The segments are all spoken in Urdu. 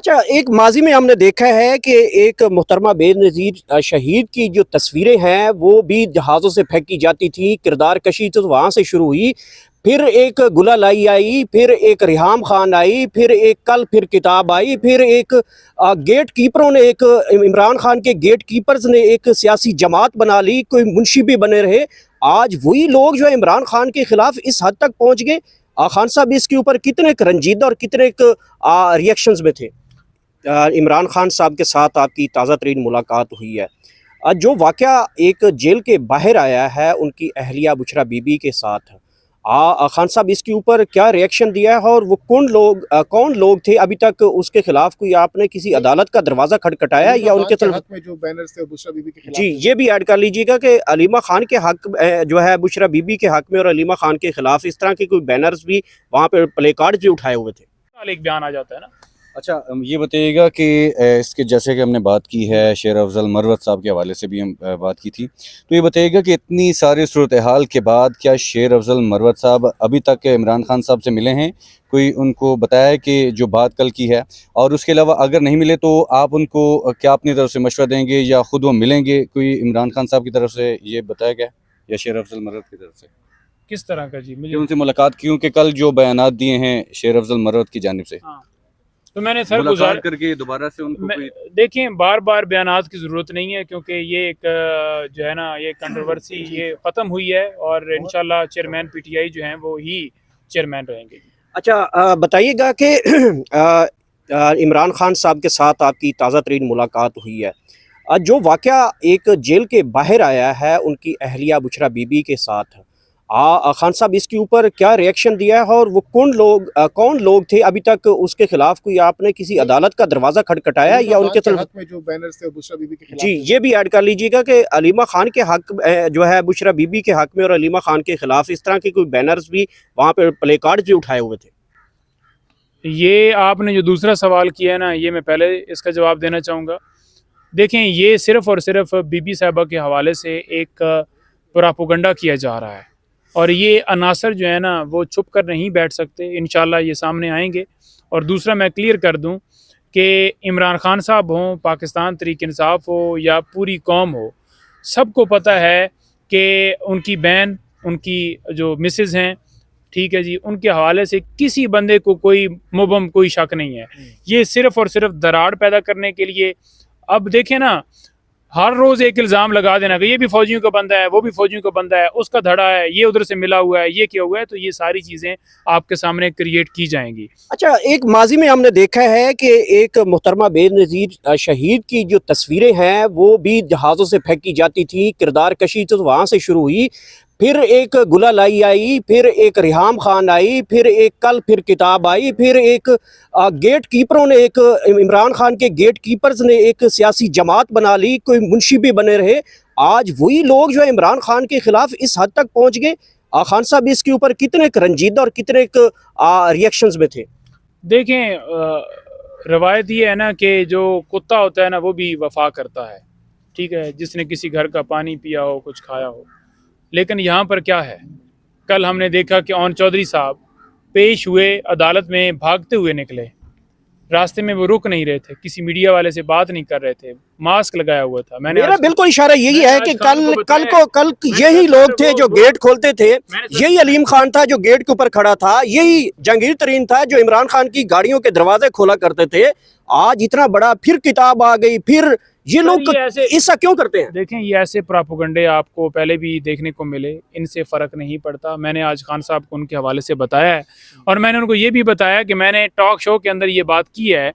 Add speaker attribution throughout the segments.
Speaker 1: اچھا، ایک ماضی میں ہم نے دیکھا ہے کہ ایک محترمہ بےنظیر شہید کی جو تصویریں ہیں وہ بھی جہازوں سے پھینکی جاتی تھیں، کردار کشی تو وہاں سے شروع ہوئی، پھر ایک گلہ لائی آئی، پھر ایک ریحام خان آئی، پھر ایک کل پھر کتاب آئی، پھر ایک گیٹ کیپروں نے، ایک عمران خان کے گیٹ کیپرز نے ایک سیاسی جماعت بنا لی، کوئی منشی بھی بنے رہے۔ آج وہی لوگ جو عمران خان کے خلاف اس حد تک پہنچ گئے۔ خان صاحب اس کے اوپر کتنے رنجیدہ اور کتنے ریئیکشنز میں تھے؟ عمران خان صاحب کے ساتھ آپ کی تازہ ترین ملاقات ہوئی ہے، جو واقعہ ایک جیل کے باہر آیا ہے ان کی اہلیہ بشرا بی بی کے ساتھ، خان صاحب اس کے اوپر کیا ریئیکشن دیا ہے، اور وہ کون لوگ تھے؟ ابھی تک اس کے خلاف کوئی آپ نے کسی عدالت کا دروازہ کھٹکھٹایا یا ان کے حق میں جو بینرز تھے بشرا بی بی کے خلاف؟ جی یہ بھی ایڈ کر لیجیے گا کہ علیمہ خان کے حق جو ہے بشرا بی بی کے حق میں اور علیمہ خان کے خلاف اس طرح کے کوئی بینرز بھی وہاں پہ پلے کارڈ بھی اٹھائے ہوئے تھے؟
Speaker 2: ایک بیان آ جاتا ہے نا۔
Speaker 3: اچھا یہ بتائیے گا کہ اس کے جیسے کہ ہم نے بات کی ہے شیر افضل مروت صاحب کے حوالے سے بھی ہم بات کی تھی، تو یہ بتائیے گا کہ اتنی ساری صورتحال کے بعد کیا شیر افضل مروت صاحب ابھی تک عمران خان صاحب سے ملے ہیں؟ کوئی ان کو بتایا ہے کہ جو بات کل کی ہے؟ اور اس کے علاوہ اگر نہیں ملے تو آپ ان کو کیا اپنی طرف سے مشورہ دیں گے یا خود وہ ملیں گے؟ کوئی عمران خان صاحب کی طرف سے یہ بتایا گیا یا شیر افضل مروت کی طرف سے
Speaker 2: کس طرح کا؟ جی
Speaker 3: کہ ان سے ملاقات کیوں کہ کل جو بیانات دیے ہیں شیر افضل مروت کی جانب سے،
Speaker 2: تو میں نے سر
Speaker 3: ملاقات کر کے دوبارہ سے ان کو
Speaker 2: دیکھیں بار بار بیانات کی ضرورت نہیں ہے، کیونکہ یہ ایک جو ہے نا یہ کنٹروورسی یہ ختم ہوئی ہے، اور انشاءاللہ چیئرمین پی ٹی آئی جو ہیں وہ ہی چیئرمین رہیں گے۔
Speaker 1: اچھا بتائیے گا کہ عمران خان صاحب کے ساتھ آپ کی تازہ ترین ملاقات ہوئی ہے، جو واقعہ ایک جیل کے باہر آیا ہے ان کی اہلیہ بشرا بی بی کے ساتھ، خان صاحب اس کے اوپر کیا ریئیکشن دیا ہے، اور وہ کون لوگ تھے؟ ابھی تک اس کے خلاف کوئی آپ نے کسی عدالت کا دروازہ کھٹکھٹایا یا ان کے حق میں جو بینرز تھے بشرا بی بی کے خلاف؟ جی یہ بھی ایڈ کر لیجیے گا کہ علیمہ خان کے حق جو ہے بشرا بی بی کے حق میں اور علیمہ خان کے خلاف اس طرح کے کوئی بینرز بھی وہاں پہ پلے کارڈ بھی اٹھائے ہوئے تھے۔
Speaker 2: یہ آپ نے جو دوسرا سوال کیا ہے نا، یہ میں پہلے اس کا جواب دینا چاہوں گا۔ دیکھیں یہ صرف اور صرف بی بی صاحبہ کے حوالے سے ایک پراپوگنڈا کیا جا رہا ہے، اور یہ عناصر جو ہے نا وہ چھپ کر نہیں بیٹھ سکتے، انشاءاللہ یہ سامنے آئیں گے۔ اور دوسرا میں کلیئر کر دوں کہ عمران خان صاحب ہوں، پاکستان تحریک انصاف ہو یا پوری قوم ہو، سب کو پتہ ہے کہ ان کی بہن، ان کی جو مسز ہیں، ٹھیک ہے جی، ان کے حوالے سے کسی بندے کو کوئی مبہم کوئی شک نہیں ہے۔ یہ صرف اور صرف دراڑ پیدا کرنے کے لیے، اب دیکھیں نا ہر روز ایک الزام لگا دینا کہ یہ بھی فوجیوں کا بندہ ہے، وہ بھی فوجیوں کا بندہ ہے، اس کا دھڑا ہے، یہ ادھر سے ملا ہوا ہے، یہ کیا ہوا ہے، تو یہ ساری چیزیں آپ کے سامنے کریٹ کی جائیں گی۔
Speaker 1: اچھا، ایک ماضی میں ہم نے دیکھا ہے کہ ایک محترمہ بےنظیر شہید کی جو تصویریں ہیں وہ بھی جہازوں سے پھینکی جاتی تھیں، کردار کشی تو وہاں سے شروع ہوئی، پھر ایک گلہ لائی آئی، پھر ایک ریحام خان آئی، پھر ایک کل پھر کتاب آئی، پھر ایک گیٹ کیپروں نے، ایک عمران خان کے گیٹ کیپرز نے ایک سیاسی جماعت بنا لی، کوئی منشی بھی بنے رہے۔ آج وہی لوگ جو عمران خان کے خلاف اس حد تک پہنچ گئے۔ خان صاحب اس کے اوپر کتنے رنجیدہ اور کتنے ریئیکشنز میں تھے؟
Speaker 2: دیکھیں روایت یہ ہے نا کہ جو کتا ہوتا ہے نا وہ بھی وفا کرتا ہے، ٹھیک ہے، جس نے کسی گھر کا پانی پیا ہو، کچھ کھایا ہو۔ لیکن یہاں پر کیا ہے، کل ہم نے دیکھا کہ اون چودھری صاحب پیش ہوئے، عدالت میں بھاگتے ہوئے نکلے، راستے میں وہ رک نہیں رہے تھے، کسی میڈیا والے سے بات نہیں کر رہے تھے، ماسک لگایا ہوا تھا۔ میرا
Speaker 1: بالکل اشارہ یہی ہے کہ کل یہی لوگ تھے جو گیٹ کھولتے تھے، یہی علیم خان تھا جو گیٹ کے اوپر کھڑا تھا، یہی جہانگیر ترین تھا جو عمران خان کی گاڑیوں کے دروازے کھولا کرتے تھے۔ آج اتنا بڑا پھر کتاب آ گئی، پھر یہ لوگ ایسا کیوں کرتے ہیں؟
Speaker 2: دیکھیں یہ ایسے پراپوگنڈے آپ کو پہلے بھی دیکھنے کو ملے، ان سے فرق نہیں پڑتا۔ میں نے آج خان صاحب کو ان کے حوالے سے بتایا ہے، اور میں نے ان کو یہ بھی بتایا کہ میں نے ٹاک شو کے اندر یہ بات کی ہے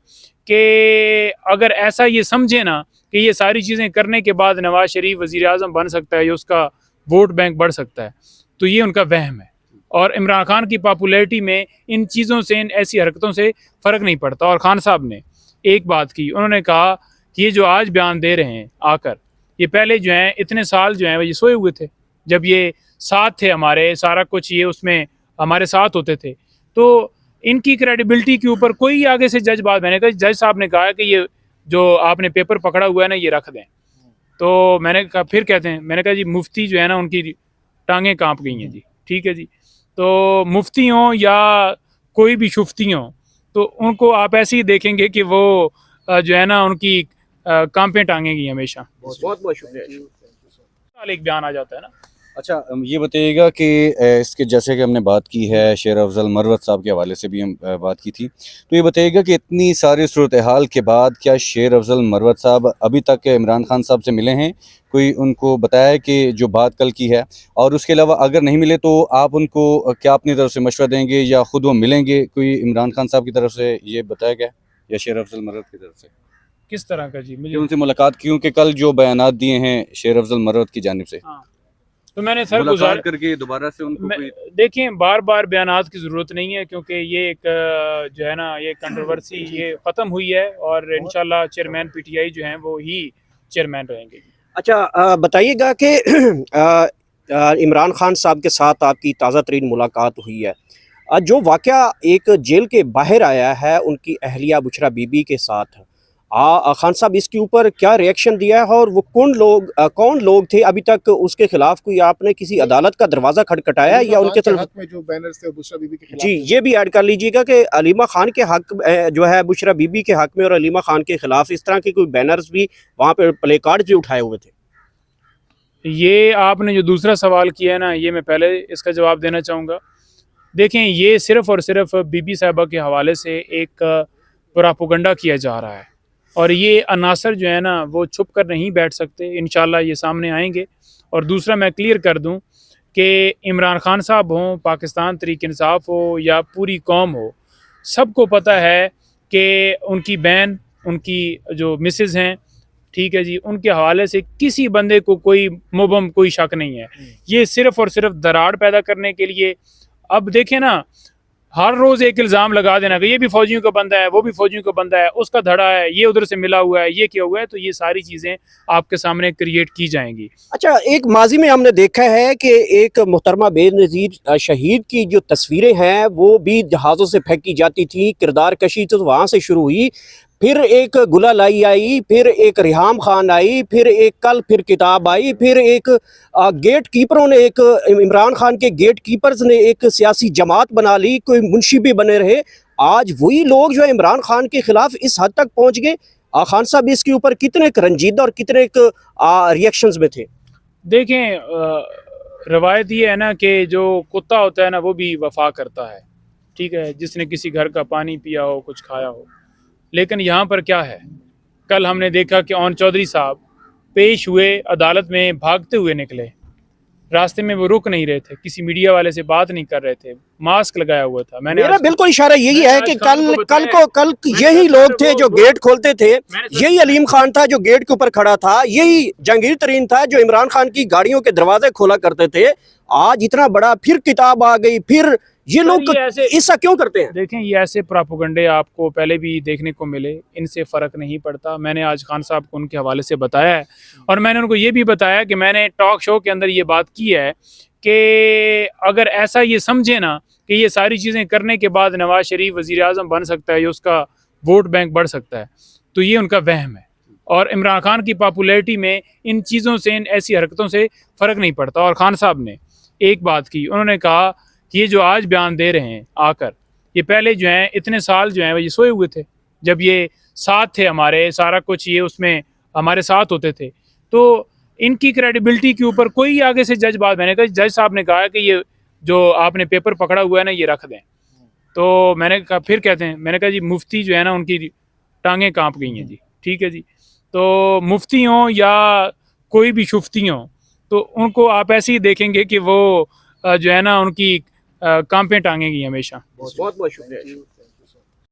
Speaker 2: کہ اگر ایسا یہ سمجھے نا کہ یہ ساری چیزیں کرنے کے بعد نواز شریف وزیر اعظم بن سکتا ہے یا اس کا ووٹ بینک بڑھ سکتا ہے، تو یہ ان کا وہم ہے، اور عمران خان کی پاپولیرٹی میں ان چیزوں سے، ان ایسی حرکتوں سے فرق نہیں پڑتا۔ اور خان صاحب نے ایک بات کی، انہوں نے کہا کہ یہ جو آج بیان دے رہے ہیں آ کر، یہ پہلے جو ہیں اتنے سال جو ہیں یہ سوئے ہوئے تھے، جب یہ ساتھ تھے ہمارے، سارا کچھ یہ اس میں ہمارے ساتھ ہوتے تھے، تو ان کی کریڈیبلٹی کے اوپر کوئی آگے سے جج بات، میں نے کہا جج صاحب نے کہا کہ یہ جو آپ نے پیپر پکڑا ہوا ہے نا یہ رکھ دیں، تو میں نے کہا پھر کہتے ہیں، میں نے کہا جی مفتی جو ہے نا ان کی ٹانگیں کانپ گئی ہیں جی، ٹھیک ہے جی، تو مفتی ہوں یا کوئی بھی شفتی ہوں، تو ان کو آپ ایسے ہی دیکھیں گے کہ وہ جو ہے نا ان کی کانپیں ٹانگیں گی ہمیشہ.
Speaker 1: بہت بہت شکریہ.
Speaker 2: ایک بیان آ جاتا ہے نا.
Speaker 3: اچھا یہ بتائیے گا کہ اس کے جیسے کہ ہم نے بات کی ہے شیر افضل مروت صاحب کے حوالے سے بھی ہم بات کی تھی، تو یہ بتائیے گا کہ اتنی ساری صورتحال کے بعد کیا شیر افضل مروت صاحب ابھی تک عمران خان صاحب سے ملے ہیں؟ کوئی ان کو بتایا ہے کہ جو بات کل کی ہے؟ اور اس کے علاوہ اگر نہیں ملے تو آپ ان کو کیا اپنی طرف سے مشورہ دیں گے یا خود وہ ملیں گے؟ کوئی عمران خان صاحب کی طرف سے یہ بتایا گیا یا شیر افضل مروت کی طرف سے
Speaker 2: کس طرح کا جی؟
Speaker 3: کہ
Speaker 2: مجھے
Speaker 3: ان سے ملاقات، کیونکہ کل جو بیانات دیے ہیں شیر افضل مروت کی جانب سے،
Speaker 2: ہاں تو میں نے سر
Speaker 3: ملاقات کر کے دوبارہ سے ان کو
Speaker 2: دیکھیں بار بار بیانات کی ضرورت نہیں ہے، کیونکہ یہ ایک جو ہے نا یہ کنٹروورسی یہ ختم ہوئی ہے اور انشاءاللہ چیئرمین پی ٹی آئی جو ہیں وہ ہی چیئرمین رہیں گے.
Speaker 1: اچھا بتائیے گا کہ عمران خان صاحب کے ساتھ آپ کی تازہ ترین ملاقات ہوئی ہے، جو واقعہ ایک جیل کے باہر آیا ہے ان کی اہلیہ بشرا بی بی کے ساتھ، خان صاحب اس کے اوپر کیا ریئیکشن دیا ہے اور وہ کون لوگ تھے؟ ابھی تک اس کے خلاف کوئی آپ نے کسی عدالت کا دروازہ کھٹکھٹایا یا ان کے
Speaker 4: حق میں جو بینرز تھے بشرا بی بی کے خلاف؟
Speaker 1: جی یہ بھی ایڈ کر لیجیے گا کہ علیمہ خان کے حق جو ہے بشرا بی بی کے حق میں اور علیمہ خان کے خلاف اس طرح کے کوئی بینرز بھی وہاں پہ پلے کارڈ بھی اٹھائے ہوئے تھے.
Speaker 2: یہ آپ نے جو دوسرا سوال کیا ہے نا یہ میں پہلے اس کا جواب دینا چاہوں گا. دیکھیں یہ صرف اور صرف بی بی صاحبہ کے حوالے سے ایک پراپوگنڈا کیا جا رہا ہے اور یہ عناصر جو ہے نا وہ چھپ کر نہیں بیٹھ سکتے، انشاءاللہ یہ سامنے آئیں گے. اور دوسرا میں کلیئر کر دوں کہ عمران خان صاحب ہوں، پاکستان تحریک انصاف ہو یا پوری قوم ہو، سب کو پتہ ہے کہ ان کی بہن، ان کی جو مسز ہیں، ٹھیک ہے جی، ان کے حوالے سے کسی بندے کو کوئی مبہم کوئی شک نہیں ہے. یہ صرف اور صرف دراڑ پیدا کرنے کے لیے. اب دیکھیں نا ہر روز ایک الزام لگا دینا کہ یہ بھی فوجیوں کا بندہ ہے، وہ بھی فوجیوں کا بندہ ہے، اس کا دھڑا ہے، یہ ادھر سے ملا ہوا ہے، یہ کیا ہوا ہے، تو یہ ساری چیزیں آپ کے سامنے کریٹ کی جائیں گی.
Speaker 1: اچھا ایک ماضی میں ہم نے دیکھا ہے کہ ایک محترمہ بے نظیر شہید کی جو تصویریں ہیں وہ بھی جہازوں سے پھینکی جاتی تھیں، کردار کشی تو وہاں سے شروع ہوئی، پھر ایک گلہ لائی آئی، پھر ایک ریحام خان آئی، پھر ایک کل پھر کتاب آئی، پھر ایک گیٹ کیپروں نے، ایک عمران خان کے گیٹ کیپرز نے ایک سیاسی جماعت بنا لی، کوئی منشی بھی بنے رہے. آج وہی لوگ جو عمران خان کے خلاف اس حد تک پہنچ گئے. خان صاحب اس کے اوپر کتنے رنجیدہ اور کتنے ریئیکشنز میں تھے؟
Speaker 2: دیکھیں روایت یہ ہے نا کہ جو کتا ہوتا ہے نا وہ بھی وفا کرتا ہے، ٹھیک ہے، جس نے کسی گھر کا پانی پیا ہو، کچھ کھایا ہو. لیکن یہاں پر کیا ہے، کل ہم نے دیکھا کہ اون چودھری صاحب پیش ہوئے، عدالت میں بھاگتے ہوئے نکلے، راستے میں وہ رک نہیں رہے تھے، کسی میڈیا والے سے بات نہیں کر رہے تھے، ماسک لگایا ہوا تھا.
Speaker 1: میرا بالکل اشارہ یہی ہے کہ کل یہی لوگ تھے جو گیٹ کھولتے تھے، یہی علیم خان تھا جو گیٹ کے اوپر کھڑا تھا، یہی جہانگیر ترین تھا جو عمران خان کی گاڑیوں کے دروازے کھولا کرتے تھے. آج اتنا بڑا پھر کتاب آ گئی، پھر یہ لوگ ایسا کیوں کرتے ہیں؟
Speaker 2: دیکھیں یہ ایسے پراپوگنڈے آپ کو پہلے بھی دیکھنے کو ملے، ان سے فرق نہیں پڑتا. میں نے آج خان صاحب کو ان کے حوالے سے بتایا ہے اور میں نے ان کو یہ بھی بتایا کہ میں نے ٹاک شو کے اندر یہ بات کی ہے کہ اگر ایسا یہ سمجھے نا کہ یہ ساری چیزیں کرنے کے بعد نواز شریف وزیر اعظم بن سکتا ہے یا اس کا ووٹ بینک بڑھ سکتا ہے، تو یہ ان کا وہم ہے. اور عمران خان کی پاپولیرٹی میں ان چیزوں سے، ان ایسی حرکتوں سے فرق نہیں پڑتا. اور خان صاحب نے ایک بات کی، انہوں نے کہا کہ یہ جو آج بیان دے رہے ہیں آ کر، یہ پہلے جو ہیں اتنے سال جو ہیں وہ یہ سوئے ہوئے تھے، جب یہ ساتھ تھے ہمارے، سارا کچھ یہ اس میں ہمارے ساتھ ہوتے تھے، تو ان کی کریڈیبلٹی کے اوپر کوئی آگے سے جج بات، میں نے کہا جج صاحب نے کہا کہ یہ جو آپ نے پیپر پکڑا ہوا ہے نا یہ رکھ دیں. تو میں نے کہا پھر کہتے ہیں، میں نے کہا جی مفتی جو ہے نا ان کی ٹانگیں کانپ گئی ہیں جی، ٹھیک ہے جی. تو مفتی ہوں یا کوئی بھی شفتی ہوں تو ان کو آپ ایسے ہی دیکھیں گے کہ وہ جو ہے نا ان کی کانپیں ٹانگیں گی ہمیشہ.
Speaker 1: بہت بہت شکریہ.